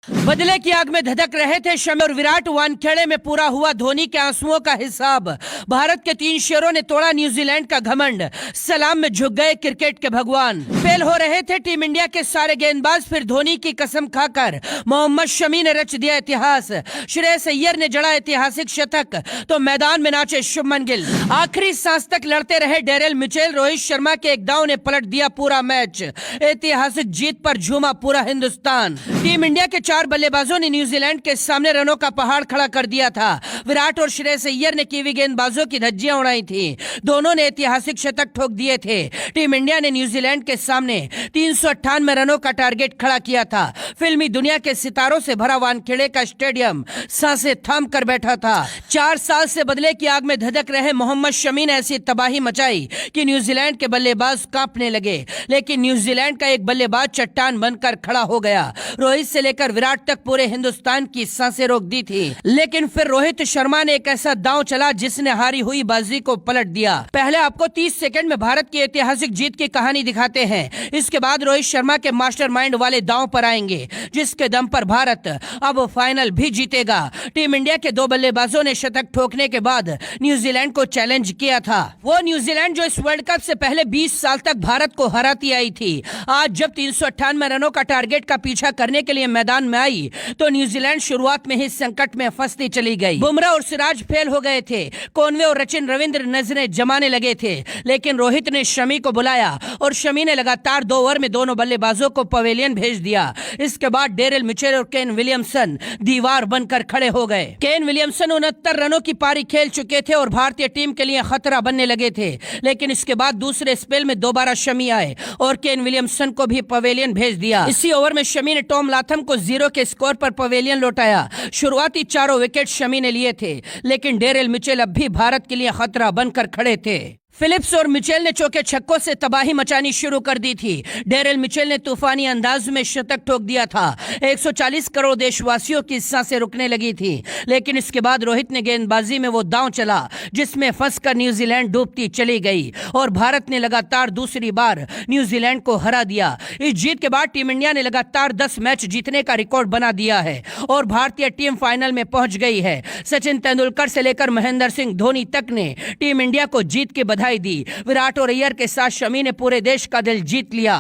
बदले की आग में धधक रहे थे शमी और विराट। वानखेड़े में पूरा हुआ धोनी के आंसुओं का हिसाब। भारत के 3 शेरों ने तोड़ा न्यूजीलैंड का घमंड। सलाम में झुक गए क्रिकेट के भगवान। फेल हो रहे थे टीम इंडिया के सारे गेंदबाज, फिर धोनी की कसम खाकर मोहम्मद शमी ने रच दिया इतिहास। श्रेयस अय्यर ने जड़ा ऐतिहासिक शतक तो मैदान में नाचे शुभमन गिल। आखिरी सांस तक लड़ते रहे डेरेल मिचेल। रोहित शर्मा के एक दांव ने पलट दिया पूरा मैच। ऐतिहासिक जीत पर झूमा पूरा हिंदुस्तान। टीम इंडिया के 4 बल्लेबाजों ने न्यूजीलैंड के सामने रनों का पहाड़ खड़ा कर दिया था। विराट और श्रेयस अय्यर ने कीवी गेंदबाजों की धज्जियां उड़ाई थी। दोनों ने ऐतिहासिक शतक ठोक दिए थे। टीम इंडिया ने न्यूजीलैंड के सामने 398 रनों का टारगेट खड़ा किया था। फिल्मी दुनिया के सितारों से भरा वानखेड़े का स्टेडियम सांसें थाम कर बैठा था। 4 साल से बदले की आग में धधक रहे मोहम्मद शमी ने ऐसी तबाही मचाई कि न्यूजीलैंड के बल्लेबाज कांपने लगे। लेकिन न्यूजीलैंड का एक बल्लेबाज चट्टान बनकर खड़ा हो गया। रोहित से लेकर विराट तक पूरे हिंदुस्तान की सांसें रोक दी थी। लेकिन फिर रोहित शर्मा ने एक ऐसा दांव चला जिसने हारी हुई बाजी को पलट दिया। पहले आपको 30 सेकंड में भारत की ऐतिहासिक जीत की कहानी दिखाते हैं। इसके बाद रोहित शर्मा के मास्टरमाइंड वाले दांव पर आएंगे, जिसके दम पर भारत अब फाइनल भी जीतेगा। टीम इंडिया के 2 बल्लेबाजों ने शतक ठोकने के बाद न्यूजीलैंड को चैलेंज किया था। वो न्यूजीलैंड जो इस वर्ल्ड कप से पहले 20 साल तक भारत को हराती आई थी, आज जब 398 रनों का टारगेट का पीछा करने के लिए मैदान में आई तो न्यूजीलैंड शुरुआत में ही संकट में फंसती चली गई। बुमराह और सिराज फेल हो गए थे। कॉनवे और सचिन रविंद्र नजरें जमाने लगे थे। लेकिन रोहित ने शमी को बुलाया और शमी ने लगातार 2 ओवर में दोनों बल्लेबाजों को पवेलियन भेज दिया। इसके बाद डेरेल मिचेल और केन विलियमसन दीवार बनकर खड़े हो गए। केन विलियमसन 69 रनों की पारी खेल चुके थे और भारतीय टीम के लिए खतरा बनने लगे थे। लेकिन इसके बाद दूसरे स्पेल में दोबारा शमी आए और केन विलियमसन को भी पवेलियन भेज दिया। इसी ओवर में शमी ने टॉम लाथम को 0 के स्कोर पर पवेलियन लौटाया। शुरुआती 4 विकेट शमी ने लिए थे, लेकिन डेरेल मिचेल अब भी भारत के लिए खतरा बनकर खड़े थे। फिलिप्स और मिचेल ने चौके छक्कों से तबाही मचानी शुरू कर दी थी। डेरेल मिचेल ने तूफानी अंदाज में शतक ठोक दिया था। 140 करोड़ देशवासियों की सांसें रुकने लगी थी। लेकिन इसके बाद रोहित ने गेंदबाजी में वो दांव चला जिसमें फंसकर न्यूजीलैंड डूबती चली गई और भारत ने लगातार दूसरी बार न्यूजीलैंड को हरा दिया। इस जीत के बाद टीम इंडिया ने लगातार 10 मैच जीतने का रिकॉर्ड बना दिया है और भारतीय टीम फाइनल में पहुंच गई है। सचिन तेंदुलकर से लेकर महेंद्र सिंह धोनी तक ने टीम इंडिया को जीत की बधाई दी। विराट और अय्यर के साथ शमी ने पूरे देश का दिल जीत लिया।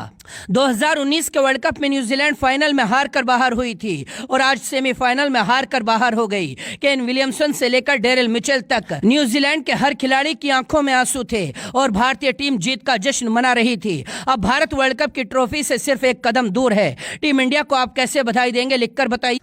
2019 के वर्ल्ड कप में न्यूजीलैंड फाइनल में हार कर बाहर हुई थी और आज सेमीफाइनल में हार कर बाहर हो गई। केन विलियमसन से लेकर डेरेल मिचेल तक न्यूजीलैंड के हर खिलाड़ी की आंखों में आंसू थे और भारतीय टीम जीत का जश्न मना रही थी। अब भारत वर्ल्ड कप की ट्रॉफी से सिर्फ एक कदम दूर है। टीम इंडिया को आप कैसे बधाई देंगे, लिखकर बताइए।